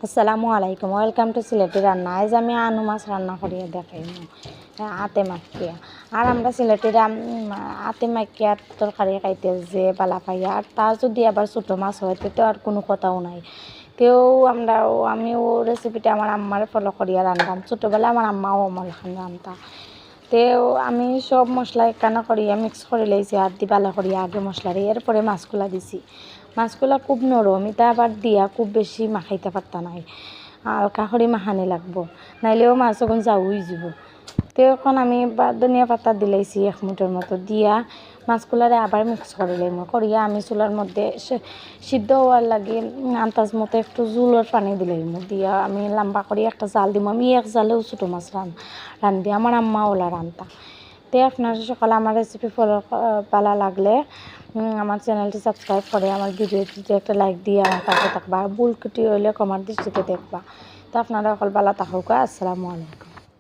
আসসালামু আলাইকুম, welcome to Sylheti রান্না। আজ আমি আনু মাছ রান্না করিয়া দেখাই আতে মাখিয়া। আর আমরা সিলেটিরা আতে মাখিয়া তরকারি খাইতে যে বালা পাইয়া, আর তার যদি আবার ছোটো মাছ হয় তো আর কোনো কথাও নাই। তেও আমিও রেসিপিটা আমার আম্মার ফলো করিয়া রান্ধাম। ছোটোবেলা আমার আম্মাও আমার রান্না, তেও আমি সব মশলা একখানা করিয়া মিক্স করে লইছি আর দি বালা করিয়া আগে মশলারে, এরপরে মাছগুলা দিছি। মাছগুলা খুব নরম, এটা আবার দিয়া খুব বেশি মাখাইতে পারতা নাই, হালকা করে মাখানি লাগবো, নাইলেও মাছ এখন যাও হয়ে যাব। তো এখন আমি ধনিয়া পাতা দিলাইছি 1 মুঠের মতো, দিয়া মাছগুলারে আবার মিক্স করে লাইম করিয়া আমি চুলার মধ্যে সিদ্ধ হওয়ার লাগে আন্দাজ মতো একটু জুলোর পানি দিলাইম, দিয়া আমি লম্বা করে একটা জাল দিম। আমি এক জালেও ছোটো মাছ রান্ধি, আমার আম্মা ওলা রান্তা। তো আপনারা সকালে আমার রেসিপি ফলো ভালো লাগলে আমার চ্যানেলটি সাবস্ক্রাইব করে আমার ভিডিওটিতে একটা লাইক দিয়ে আমার পাশে থাকবা। ভুল কুটি হইলে কমার দৃষ্টিতে দেখবা। তো আপনারা সকল ভালো থাকুক। আসসালামু আলাইকুম।